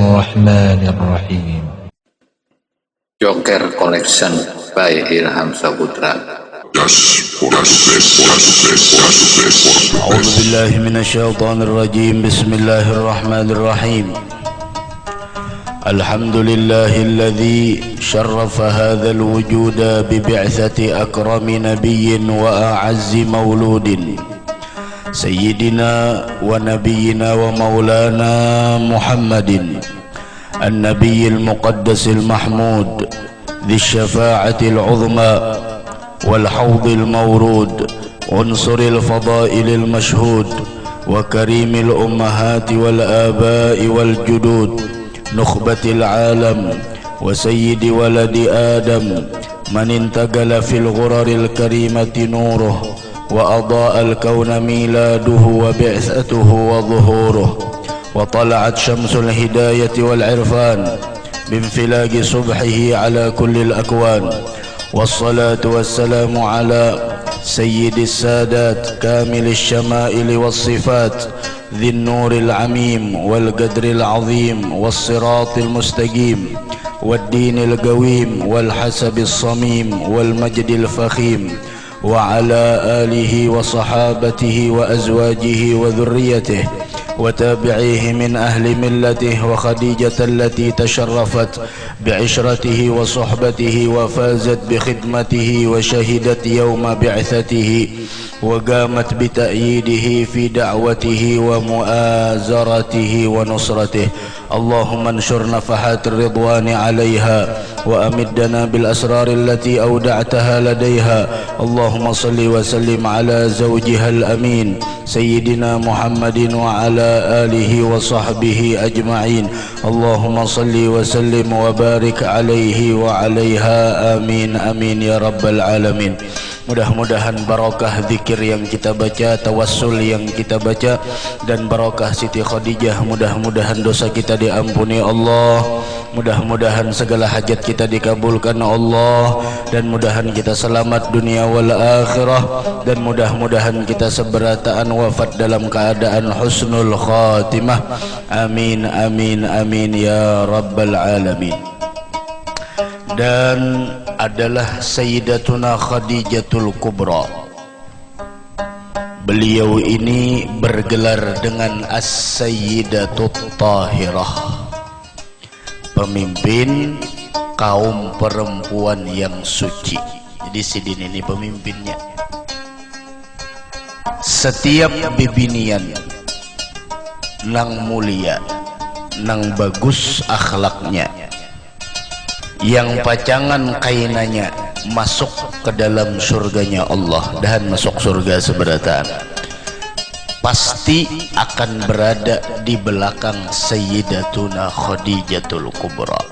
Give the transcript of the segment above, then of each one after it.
الرحمن الرحيم. Joker Collection by Ilham Saputra. أعوذ بالله من الشيطان الرجيم. بسم الله الرحمن الرحيم. الحمد لله الذي شرف هذا الوجود ببعثة أكرم نبي وأعز مولود سيدنا ونبينا ومولانا محمد النبي المقدس المحمود ذي الشفاعة العظمى والحوض المورود عنصر الفضائل المشهود وكريم الأمهات والآباء والجدود نخبة العالم وسيد ولد آدم من انتقل في الغرر الكريمة نوره وأضاء الكون ميلاده وبعثته وظهوره وطلعت شمس الهداية والعرفان بانفلاق صبحه على كل الأكوان والصلاة والسلام على سيد السادات كامل الشمائل والصفات ذي النور العميم والقدر العظيم والصراط المستقيم والدين القويم والحسب الصميم والمجد الفخيم وعلى آله وصحابته وأزواجه وذريته وتابعيه من أهل ملته وخديجة التي تشرفت بعشرته وصحبته وفازت بخدمته وشهدت يوم بعثته وقامت بتأييده في دعوته ومؤازرته ونصرته. اللهم انشر نفحات الرضوان عليها وأمدنا بالأسرار التي أودعتها لديها. اللهم صل وسلم على زوجها الأمين سيدنا محمد وعلى آله وصحبه أجمعين. اللهم صل وسلم وبارك عليه وعليها آمين آمين يا رب العالمين. Mudah-mudahan barokah zikir yang kita baca, tawassul yang kita baca, dan barokah Siti Khadijah. Mudah-mudahan dosa kita diampuni Allah, mudah-mudahan segala hajat kita dikabulkan Allah, dan mudahan kita selamat dunia wal akhirah, dan mudah-mudahan kita seberataan wafat dalam keadaan husnul khatimah. Amin amin amin ya rabbal alamin. Dan adalah Sayyidatuna Khadijatul Kubra. Beliau ini bergelar dengan As-Sayyidatut Tahirah, pemimpin kaum perempuan yang suci. Jadi Sidin ini pemimpinnya. Setiap bibinian nang mulia, nang bagus akhlaknya, yang pacangan kainanya masuk ke dalam surganya Allah dan masuk surga seberataan, pasti akan berada di belakang Sayyidatuna Khadijatul Kubra.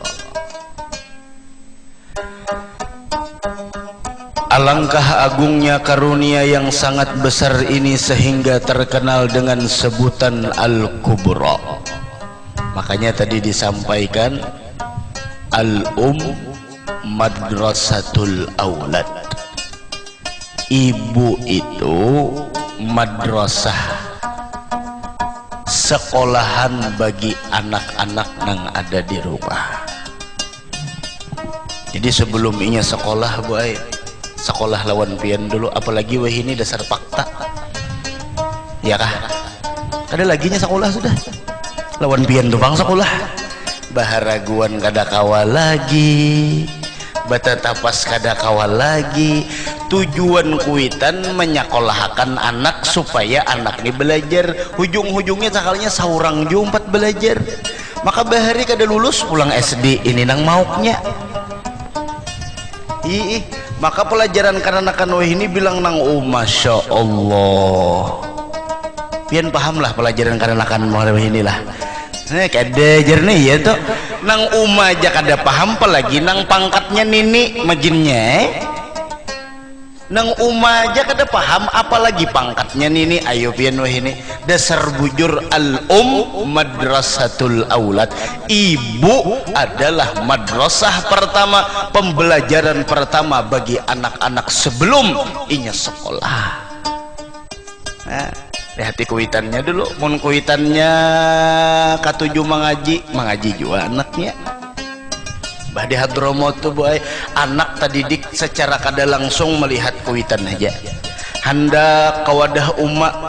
Alangkah agungnya karunia yang sangat besar ini sehingga terkenal dengan sebutan Al-Kubra. Makanya tadi disampaikan Madrasatul Aulad. Ibu itu madrasah, sekolahan bagi anak-anak yang ada di rumah. Jadi sebelum inya sekolah Bu Ai, sekolah lawan pian dulu, apalagi wah ini dasar fakta. Ya kah? Ada laginya sekolah sudah. Lawan pian doang sekolah. Baharaguan kada kawal lagi, batatapas kada kawal lagi. Tujuan kuitan menyekolahkan anak supaya anak ini belajar. Hujung-hujungnya sakalnya saurang jumpat belajar. Maka bahari kada lulus pulang SD ini nang mauknya. Maka pelajaran kanak-kanak ini bilang nang masya Allah. Pian pahamlah pelajaran kanak-kanak inilah. Kada jernih ya tuh nang aja kada paham, apalagi nang pangkatnya nini majinnya nang aja kada paham, apalagi pangkatnya nini. Ayo pian wah ini dasar bujur. Madrasatul Aulad. Ibu adalah madrasah pertama, pembelajaran pertama bagi anak-anak sebelum inya sekolah. hati kuitannya dulu. Mun kuitannya katuju mengaji juga anaknya. Badi Hadromo tuh boy, anak tadidik secara kada langsung melihat kuitan aja. Hendak kawadah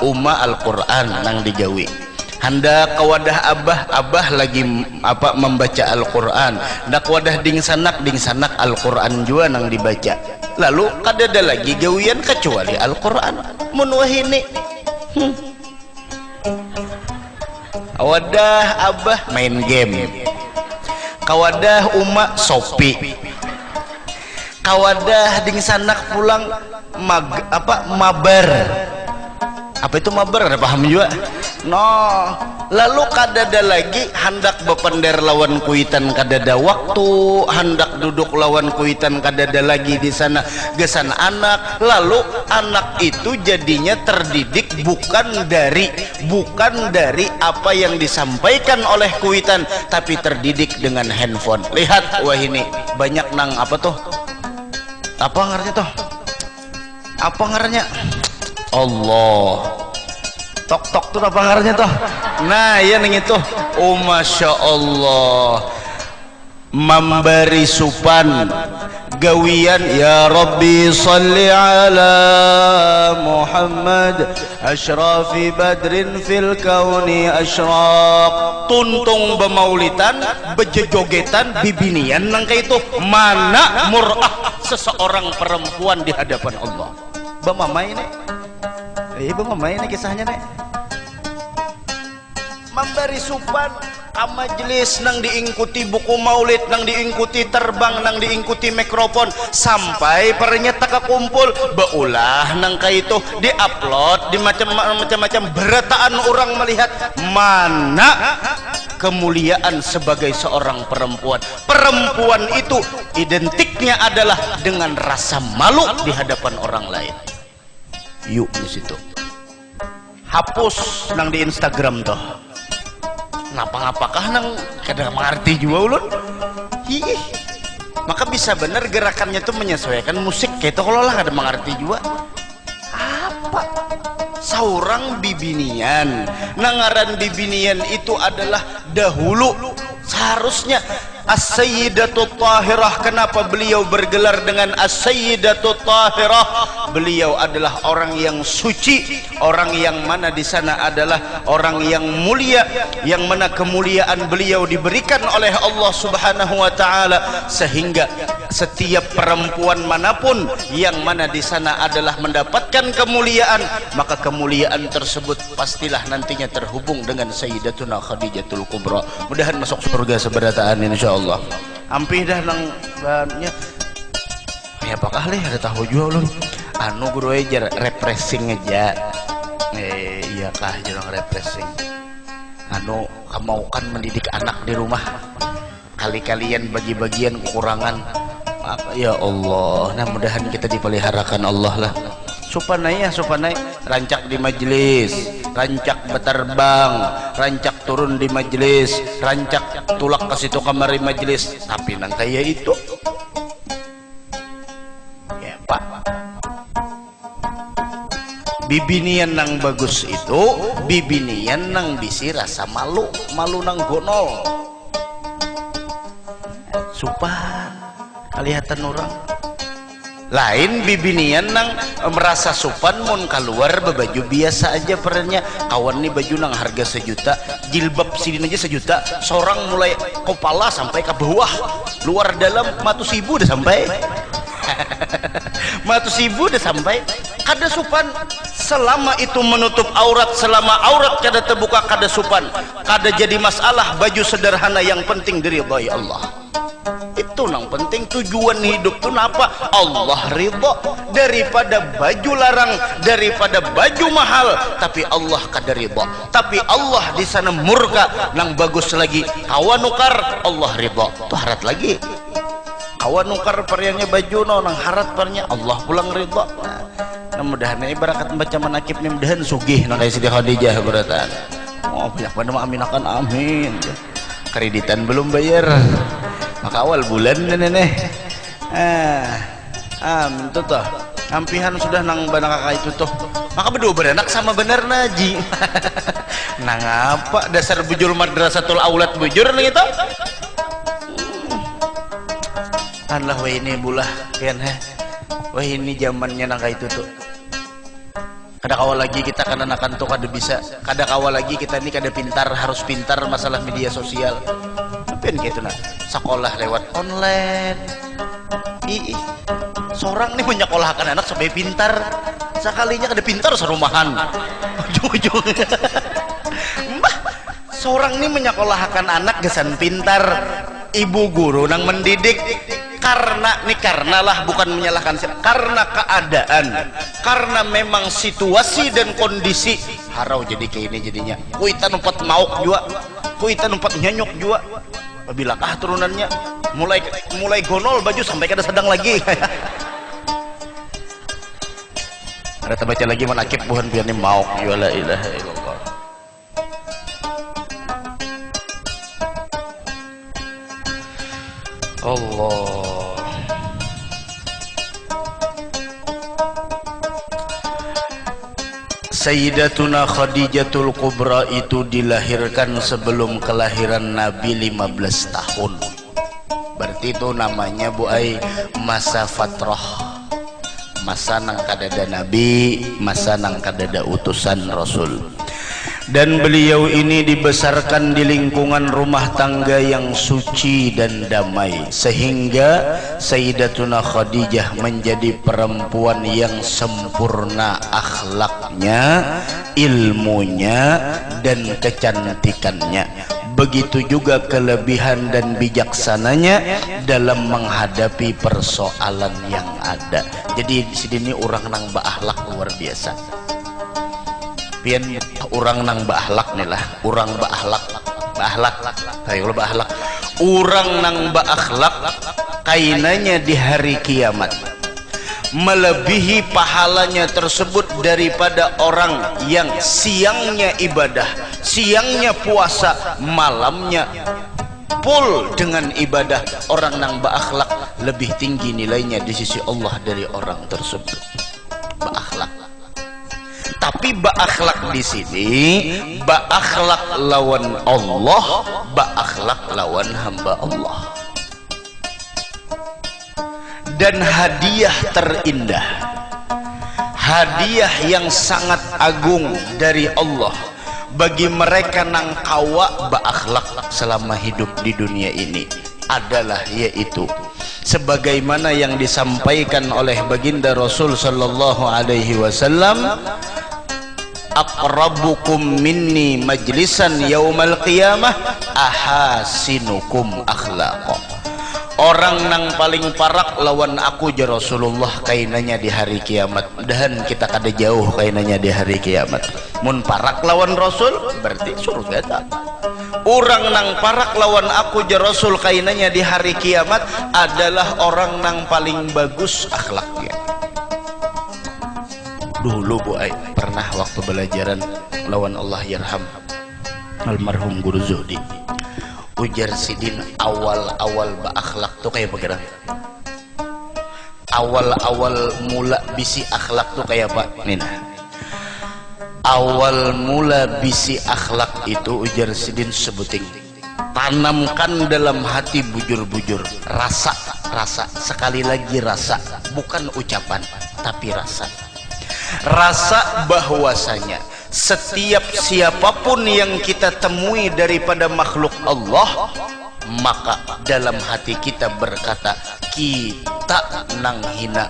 umma Al-Quran nang digawi. Hendak kawadah abah lagi apa membaca Al-Quran. Hendak wadah ding sanak Al-Quran juga nang dibaca. Lalu kada ada lagi gawian kecuali Al-Quran. Mun wahini kawadah abah main game, kawadah umma sopi, kawadah ding sanak pulang mabar. Apa itu mabar? Ada paham juga? No, lalu kadada lagi hendak bepender lawan kuitan kadada waktu, hendak duduk lawan kuitan kadada lagi di sana gesan anak. Lalu anak itu jadinya terdidik bukan dari apa yang disampaikan oleh kuitan, tapi terdidik dengan handphone. Lihat wah ini banyak nang apa tuh? Apa ngaranya tuh? Apa ngaranya? Allah, tok tuh apa ngaranya tuh? Nah ya neng itu, oh masya Allah, memberi supan gawian ya Rabbi salli ala Muhammad asyrafi badrin fil kauni asyraq. Tuntung bemaulitan bejejogetan bibinian nang kayak itu mana murah seseorang perempuan di hadapan Allah. Bamama ini ibu mama ini kisahnya nek memberi supan ka majelis nang diingkuti buku maulid, nang diingkuti terbang, nang diingkuti mikrofon, sampai pernyata kumpul beulah nang kaitu diupload di macam-macam berataan orang melihat. Mana kemuliaan sebagai seorang perempuan itu identiknya adalah dengan rasa malu di hadapan orang lain. Yuk di situ hapus nang di Instagram tuh. Ngapakah nang kadang mengerti juga ulun. Ih, maka bisa bener gerakannya tuh menyesuaikan musik kayak itu. Kalau lah kada mengerti juga apa seorang bibinian. Nangaran bibinian itu adalah dahulu seharusnya As-Sayyidatul Tahirah. Kenapa beliau bergelar dengan As-Sayyidatul Tahirah? Beliau adalah orang yang suci, orang yang mana di sana adalah orang yang mulia, yang mana kemuliaan beliau diberikan oleh Allah Subhanahu wa taala, sehingga setiap perempuan manapun yang mana di sana adalah mendapatkan kemuliaan, maka kemuliaan tersebut pastilah nantinya terhubung dengan Sayyidatuna Khadijatul Kubra. Mudahan masuk surga seberataan insyaallah. Ampih dah nang bannya. Ya apakah leh ada tahu juga ulun. Anu guru aja repressing aja. Iya kah jangan repressing. Anu kamu kan mendidik anak di rumah. Kali-kalian bagi-bagian kekurangan. Apa ya Allah, nah mudahan kita dipeliharakan Allah lah. Supanai rancak di majelis, rancak berterbang, rancak turun di majelis, rancak tulak ke situ kamari majelis, tapi nang kaya itu ya Pak, bibinian nang bagus itu bibinian nang bisi rasa malu nang gonol. Supan kelihatan orang lain bibinian nang merasa supan mun keluar bebaju biasa aja perannya. Kawan nih baju nang harga 1 juta, jilbab sidin aja 1 juta, seorang mulai kepala sampai ke bawah, luar dalam matus ibu udah sampai matus ibu udah sampai. Kada supan selama itu menutup aurat, selama aurat kada terbuka kada supan, kada jadi masalah. Baju sederhana yang penting diridhai Allah. Itu nang penting. Tujuan hidup tuh apa? Allah ridho. Daripada baju larang, daripada baju mahal, tapi Allah kada ridho, tapi Allah di sana murka. Nang bagus lagi kawanukar Allah ridho tuh harat lagi. Kawanukar pariannya baju no nang harat parnya Allah pulang ridho. Nah mudahan ini barakat baca manakib nih, mudahan sugih nang kayak Siti Khadijah beratan. Oh banyak banget aminakan amin. Kreditan belum bayar, maka awal bulan nenek. Amin tuh ampihan sudah nang banaka itu tuh. maka berdua beranak sama bener naji. Nah ngapa dasar bujur madrasatul aulad bujur nih itu. Allah wah ini bulah pian wah ini zamannya nang itu tuh. Kada kawal lagi kita akan tuh kada bisa, kada kawal lagi kita ini kada pintar, harus pintar masalah media sosial. Pian gitu nah, sekolah lewat online. Ih, seorang nih menyekolahkan anak supaya pintar, sekalinya kada pintar serumahan. Ujung-ujung. Mbah, seorang nih menyekolahkan anak gesan pintar, ibu guru nang mendidik. Karena lah bukan menyalahkan, karena keadaan, karena memang situasi dan kondisi harau jadi kayak ini jadinya. Kuita numpat mauk juga, kuita numpat nyanyuk juga. Apabila turunannya mulai gonol baju sampai kada sedang lagi. Ada terbaca lagi menakib buhan biar ini mauk ya la ilaha illallah. Allah. Sayyidatuna Khadijatul Kubra itu dilahirkan sebelum kelahiran Nabi 15 tahun. Berarti itu namanya Bu Ai masa fatrah, masa nang kadada Nabi, masa nang kadada utusan Rasul. Dan beliau ini dibesarkan di lingkungan rumah tangga yang suci dan damai, sehingga Sayyidatuna Khadijah menjadi perempuan yang sempurna akhlaknya, ilmunya, dan kecantikannya. Begitu juga kelebihan dan bijaksananya dalam menghadapi persoalan yang ada. Jadi di sini orang nang berakhlak luar biasa. Pian orang nang beakhlak nih lah, orang beakhlak, ayo beakhlak, orang nang beakhlak kainanya di hari kiamat melebihi pahalanya tersebut daripada orang yang siangnya ibadah, siangnya puasa, malamnya full dengan ibadah. Orang nang beakhlak lebih tinggi nilainya di sisi Allah dari orang tersebut. Beakhlak. Tapi beakhlak di sini, beakhlak lawan Allah, beakhlak lawan hamba Allah. Dan hadiah terindah, hadiah yang sangat agung dari Allah bagi mereka nang kawa beakhlak selama hidup di dunia ini adalah yaitu sebagaimana yang disampaikan oleh baginda Rasul sallallahu alaihi wasallam, aqrabukum minni majlisan yaumal qiyamah ahasinukum akhlaqa. Orang nang paling parak lawan aku ja Rasulullah kainanya di hari kiamat. Dan kita kada jauh kainanya di hari kiamat. Mun parak lawan Rasul berarti surga tak. Orang nang parak lawan aku ja Rasul kainanya di hari kiamat adalah orang nang paling bagus akhlaknya. Dulu Bu Ai pernah waktu belajaran lawan Allah yarham almarhum Guru Zuhdi, ujar sidin awal-awal berakhlak tuh kayak bagaimana? Awal-awal mula bisi akhlak tuh kayak apa? Nina. Awal mula bisi akhlak itu ujar sidin sebuting, tanamkan dalam hati bujur-bujur rasa, sekali lagi rasa, bukan ucapan tapi rasa bahwasanya setiap siapapun yang kita temui daripada makhluk Allah, maka dalam hati kita berkata kita nang hina,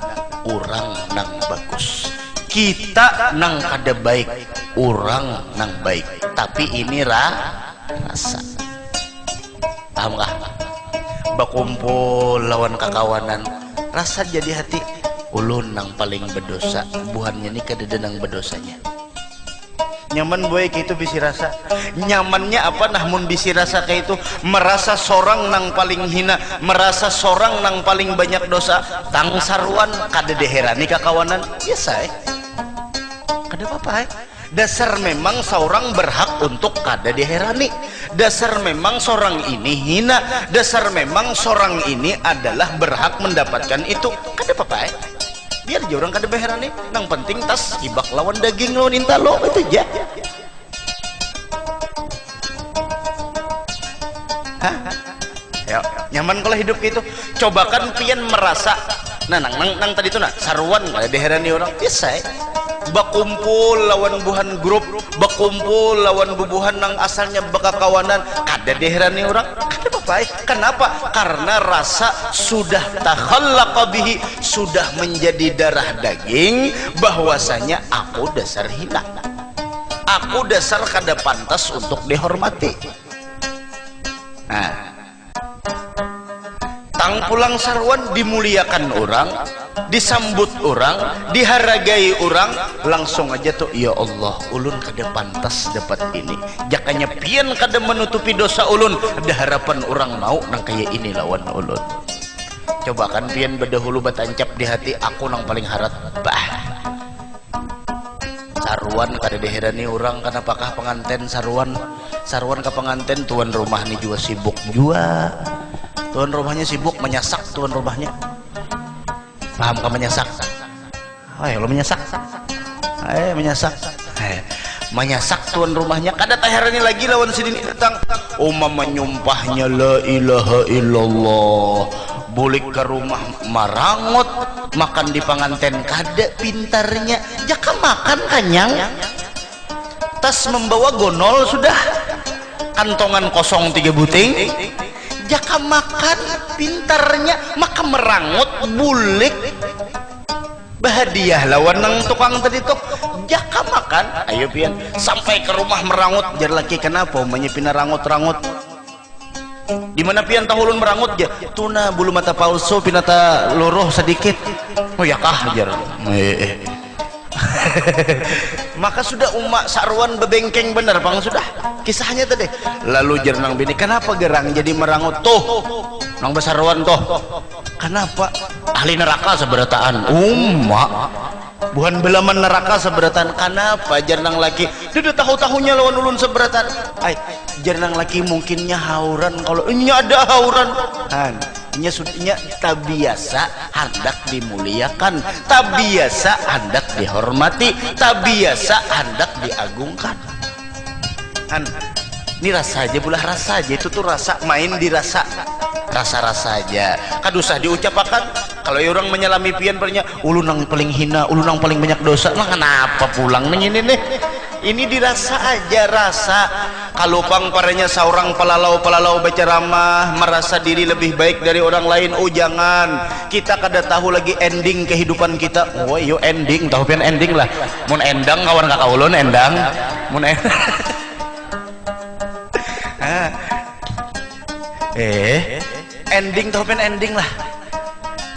orang nang bagus, kita nang kada baik, orang nang baik. Tapi ini rasa, paham kah? Bakumpul lawan kakawanan, rasa jadi hati ulun nang paling berdosa, buhannya ini kada nang berdosanya. Nyaman boy kayak itu bisi rasa. Nyamannya apa namun bisi rasa kayak itu merasa seorang nang paling hina, merasa seorang nang paling banyak dosa. Tang sarwan kada deherani kakawanan biasa kada apa-apa dasar memang seorang berhak untuk kada diherani. Dasar memang seorang ini hina, dasar memang seorang ini adalah berhak mendapatkan itu kada apa-apa biar aja orang kada beheran nih, nang penting tas ibak lawan daging lawan intalo itu aja. Hah? Ya, nyaman kalau hidup gitu. Cobakan pian merasa, nah nang tadi tuh nah saruan kada deherani orang biasa. Bakumpul lawan buhan grup, bakumpul lawan bubuhan nang asalnya bakakawanan, kada deherani orang, kada apa-apa. Kenapa? Karena rasa sudah takhallaqa bihi, sudah menjadi darah daging, bahwasanya aku dasar hina, aku dasar kada pantas untuk dihormati. Nah, tang pulang sarwan dimuliakan orang, disambut orang, dihargai orang, langsung aja tuh, ya Allah, ulun kada pantas dapat ini. Jakanya pian kada menutupi dosa ulun, ada harapan orang mau nang kayak ini lawan ulun. Coba kan pian bedahulu batancap di hati, aku nang paling harap bah. Sarwan kada diherani orang, kenapakah penganten sarwan ke penganten, tuan rumah nih juga sibuk juga. Tuan rumahnya sibuk menyasak, tuan rumahnya paham kan menyasak? Ayo lo menyasak, menyasak, menyasak tuan rumahnya. Kada taherani lagi lawan sidini datang, menyumpahnya la ilaha illallah, bulik ke rumah marangot, makan di penganten kada pintarnya, jaka makan kanyang, tas membawa gonol sudah, kantongan kosong 3 buting, jaka makan pintarnya, maka merangut bulik bahadiah lawan nang tukang tadi tuh, jaka makan ayo pian sampai ke rumah merangut, jar laki kenapa menyepina rangut-rangut di mana pian tahulun merangut ya tuna bulu mata palsu pinata luruh sedikit, oh ya kah jar maka sudah umak sarwan bebengkeng bener bang, sudah kisahnya tadi. Lalu jernang bini, kenapa gerang jadi merangut tuh nang besarwan tuh, kenapa ahli neraka seberataan buhan belaman neraka seberataan, kenapa jernang laki dia tahu-tahunya lawan ulun seberataan. Ay, jernang laki mungkinnya hauran, kalau nya ada hauran kan nya tak biasa hendak dimuliakan, tak biasa hendak dihormati, tak biasa hendak diagungkan kan. Ini rasa aja, bulah rasa aja, itu tuh rasa, main dirasa, rasa-rasa aja, kadusah diucapakan. Kalau orang menyalami pian pernya ulun nang paling hina, ulun nang paling banyak dosa, lah kenapa pulang nih ini ini dirasa aja, rasa. Kalau pang parenya seorang pelalau berceramah merasa diri lebih baik dari orang lain, oh jangan, kita kada tahu lagi ending kehidupan kita. Oh yo ending, tahu pian ending lah, mun endang kawan kakak ulun endang, mun endang ending tahu pian ending lah,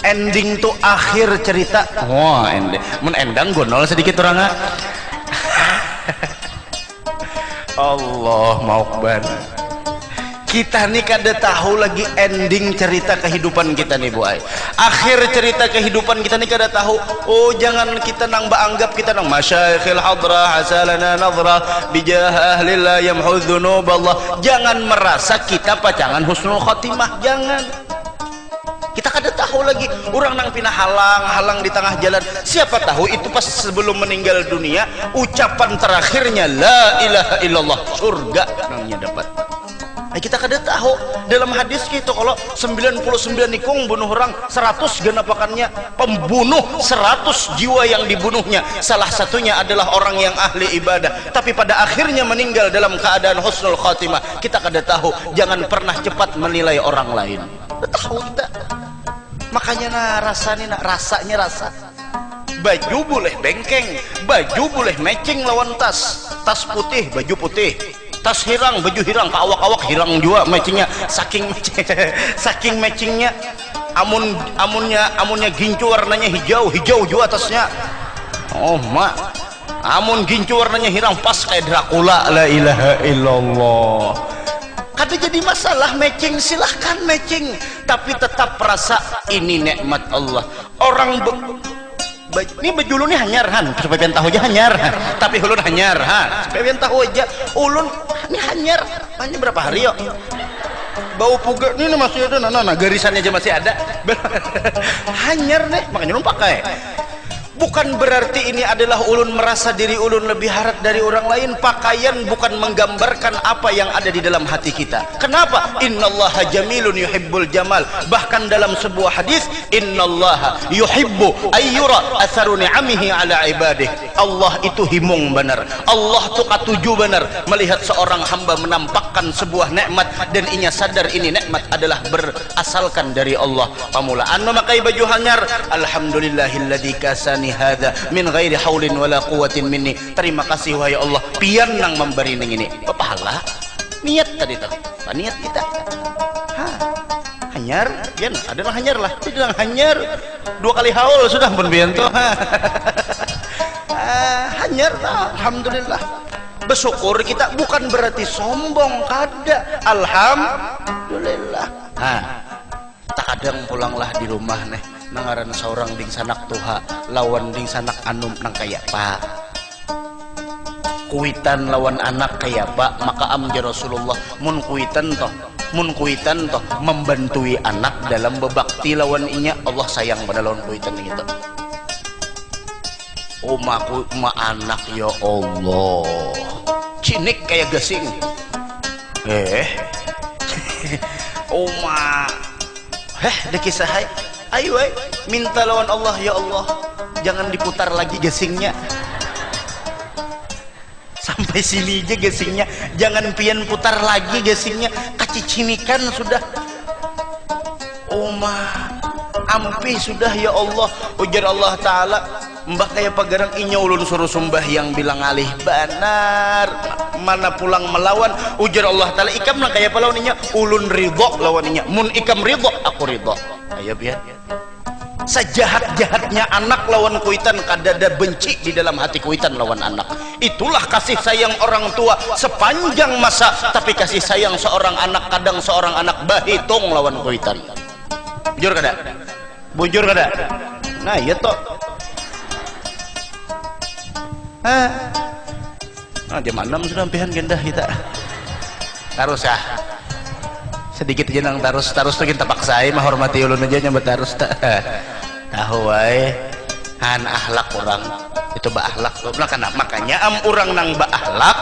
ending tuh akhir cerita. Wah ending, mun endang gonol sedikit orang Allah maukban. Kita nih kada tahu lagi ending cerita kehidupan kita nih Bu Ai. Akhir cerita kehidupan kita nih kada tahu. Oh jangan kita nang baanggap kita nang masyaikhil hadra hasalana nadra bijah ahlillah yamhu dzunub Allah. Jangan merasa kita pacangan husnul khotimah, jangan. Kita kada tahu lagi orang nang pina halang di tengah jalan, siapa tahu itu pas sebelum meninggal dunia ucapan terakhirnya la ilaha illallah, surga nangnya dapat. Nah, kita kada tahu dalam hadis gitu, kalau 99 nikung bunuh orang 100 genapakannya pembunuh 100 jiwa yang dibunuhnya salah satunya adalah orang yang ahli ibadah, tapi pada akhirnya meninggal dalam keadaan husnul khatimah. Kita kada tahu, jangan pernah cepat menilai orang lain. Tidak tahu kita, makanya rasanya rasa. Baju boleh bengkeng, baju boleh matching lawan tas putih baju putih, tas hirang baju hirang, kawak hirang juga matchingnya, saking matchingnya. amunnya gincu warnanya hijau juga tasnya. Oh mak, amun gincu warnanya hirang pas kayak Dracula, la ilaha illallah. Kada jadi masalah matching, silahkan matching, tapi tetap rasa ini nikmat Allah. Orang ini baju ulun ini hanyar han, supaya pian tahu aja hanyar, tapi ulun hanyar ha, supaya pian tahu aja ulun ini hanyar berapa hari yuk, bau puga ini masih ada, nah garisannya aja masih ada hanyar nih, makanya ulun pakai. Bukan berarti ini adalah ulun merasa diri ulun lebih harat dari orang lain. Pakaian bukan menggambarkan apa yang ada di dalam hati kita. Kenapa? Innallaha jamilun yuhibbul jamal. Bahkan dalam sebuah hadis, innallaha yuhibbu ayyura atharu ni'amihi ala ibadih. Allah itu himung benar, Allah itu katuju benar melihat seorang hamba menampakkan sebuah nikmat dan inya sadar ini nikmat adalah berasalkan dari Allah. Pamulaan memakai baju hanyar, alhamdulillahilladzi kasani hadza min ghairi haulin wala quwwatin minni. Terima kasih wahai Allah, pian nang memberi ning ini. Pahala niat tadi tuh, niat kita. Hanyar, pian adalah hanyar lah. Bilang hanyar 2 kali haul sudah pun pian tuh. Hanyar, alhamdulillah. Bersyukur kita bukan berarti sombong, kada. Alhamdulillah. Tak kadang pulanglah di rumah nih nangaran seorang ding sanak tuha lawan ding sanak anum nang kaya pak kuitan lawan anak kaya pak. Maka amja Rasulullah mun kuitan toh membantui anak dalam bebakti lawan inya, Allah sayang pada lawan kuitan itu. Ma anak ya Allah cinik kayak gasing dekisah hai. Ayo minta lawan Allah, ya Allah jangan diputar lagi gasingnya, sampai sini aja gasingnya, jangan pian putar lagi gasingnya, kacicinikan sudah. Ampi sudah ya Allah. Ujar Allah Ta'ala, mbah kaya pagarang inya ulun suruh sumbah yang bilang alih banar mana pulang melawan. Ujar Allah Ta'ala, ikam lah kaya palawan inya ulun ridho lawan inya, mun ikam ridho aku ridho. Ayo biar sejahat-jahatnya anak lawan kuitan kadada benci di dalam hati kuitan lawan anak. Itulah kasih sayang orang tua sepanjang masa. Tapi kasih sayang seorang anak, kadang seorang anak bahitung lawan kuitan. Bujur kada? Bujur kada? Nah iya toh. Jam 6 sudah ampihan gendah kita. Tarus ya. Sedikit aja nang tarus tuh kita paksai menghormati ulun aja nyambat tarus tahu wae han akhlak orang itu ba akhlak makanya orang nang ba akhlak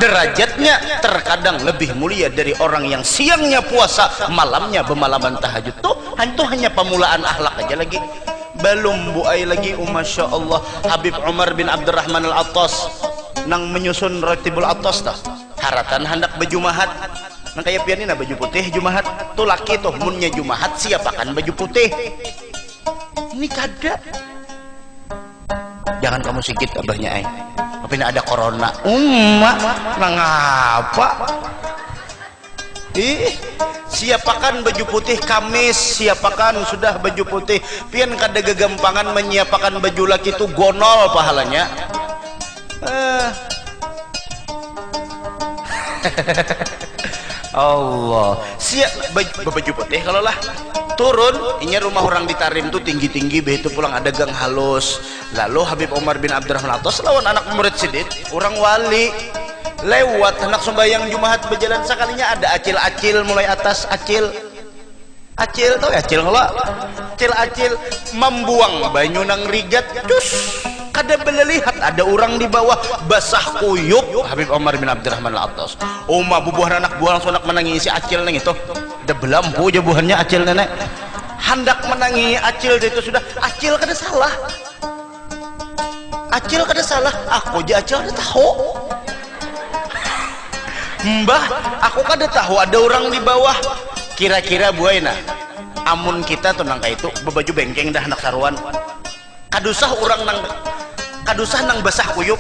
derajatnya terkadang lebih mulia dari orang yang siangnya puasa malamnya bermalaman tahajud tuh hanya pemulaan akhlak aja lagi belum buai lagi. Masya Allah Habib Umar bin Abdurrahman Al-Attas nang menyusun Ratibul Attas dah haratan hendak berjumahat nang kaya pian ini baju putih jumahat tuh laki tuh munnya jumahat siapakan baju putih ini kada. Jangan kamu sikit abahnya tapi ini ada corona nang apa siapakan baju putih Kamis, siapakan sudah baju putih pian kada gegampangan menyiapakan baju laki itu gonol pahalanya. Allah siap baju putih kalau lah turun ini rumah orang di Tarim tuh tinggi-tinggi begitu pulang ada gang halus. Lalu Habib Umar bin Abdurrahman Al-Attas lawan anak murid sidit orang wali lewat anak sembahyang jumahat berjalan sekalinya ada acil-acil mulai atas acil tau acil kalau acil membuang banyu nang rigat dus kada lihat ada orang di bawah basah kuyup. Habib Umar bin Abdurrahman Al-Attas bubuhan anak buah langsung nak menangis si acil neng itu ada belampu aja buahnya acil nenek hendak menangi acil itu sudah acil kada salah aku aja acil kada tahu mbah aku kada tahu ada orang di bawah kira-kira buaina amun kita tuh nangka itu bebaju bengkeng dah anak saruan kadusah nang basah kuyup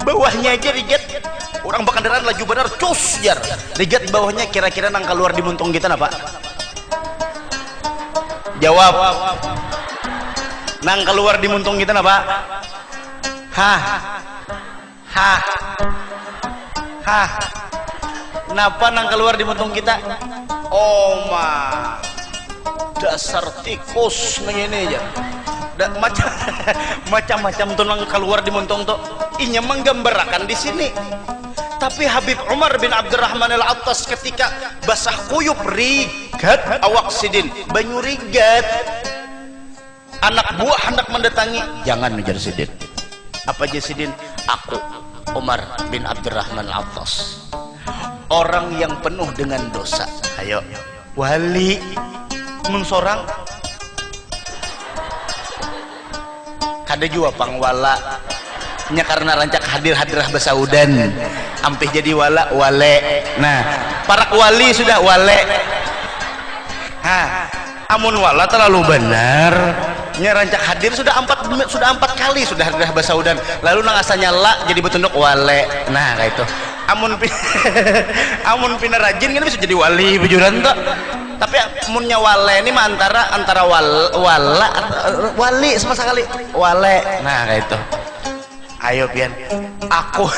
bawahnya aja riget orang bakandaran laju benar cus jar riget bawahnya kira-kira nang keluar di muntung kita apa jawab nang keluar di muntung kita apa napa nang keluar di muntung kita dasar tikus begini aja macam-macam tuh nang keluar di muntung tuh inya menggambarkan di sini. Tapi Habib Umar bin Abdurrahman Al-Attas ketika basah kuyup rigat awak sidin banyu rigat anak buah hendak mendatangi, jangan ngejar Sidin. Apa aja Sidin? Aku Umar bin Abdurrahman Al-Attas, orang yang penuh dengan dosa. Ayo wali mun sorang kada jua pangwala nya karena rancak hadir-hadirah basaudan ampih jadi wala wale. Nah para wali sudah wale. Amun wala terlalu benar nya rancak hadir sudah empat kali sudah hadirah basaudan, lalu nang asanya la jadi betunduk wale. Nah kayak itu amun pina rajin kan bisa jadi wali bujuran tuh. Tapi amunnya wale ini mah antara wala wali sama sekali wale. Nah kayak itu. Ayo pian aku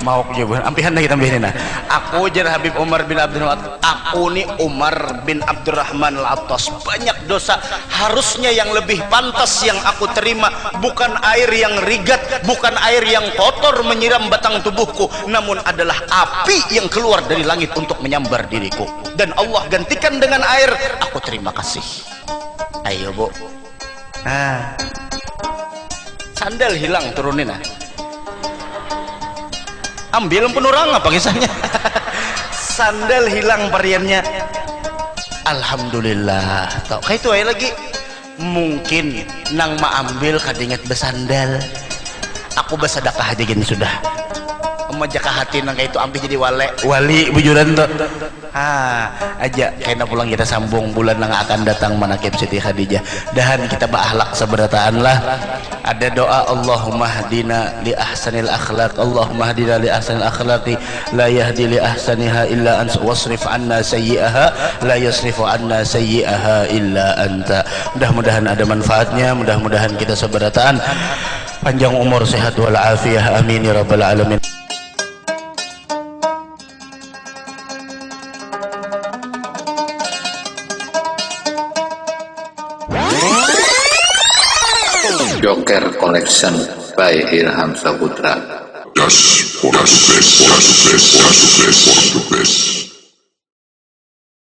mau jawaban ampihan lagi tambahin. Nah aku jar Habib Umar bin Abdurrahman, aku nih Umar bin Abdurrahman Al-Attas, banyak dosa. Harusnya yang lebih pantas yang aku terima bukan air yang rigat, bukan air yang kotor menyiram batang tubuhku, namun adalah api yang keluar dari langit untuk menyambar diriku, dan Allah gantikan dengan air. Aku terima kasih. Ayo bu. Nah sandal hilang turunin. Ambil penurang apa kisahnya? Sandal hilang variannya. Alhamdulillah. Tau kayak itu aja lagi. Mungkin nang ma ambil kadinget besandal. Aku bersedekah aja gini sudah. Menjaga hati nang kayak itu ampih jadi wali bujuran tuh. Aja kayaknya pulang kita sambung bulan nang akan datang manakib Siti Khadijah. Dahan kita berahlak seberataan lah. Ada doa Allahumma hdina li ahsanil akhlaq, Allahumma hdina li ahsanil akhlaqi la yahdi li ahsaniha illa anta wasrif anna sayyi'aha la yasrifu anna sayyi'aha illa anta. Mudah-mudahan ada manfaatnya, mudah-mudahan kita seberataan panjang umur, sehat wal afiyah, amin ya rabbal alamin. Joker Collection by Ilham Saputra. Yes, por the best.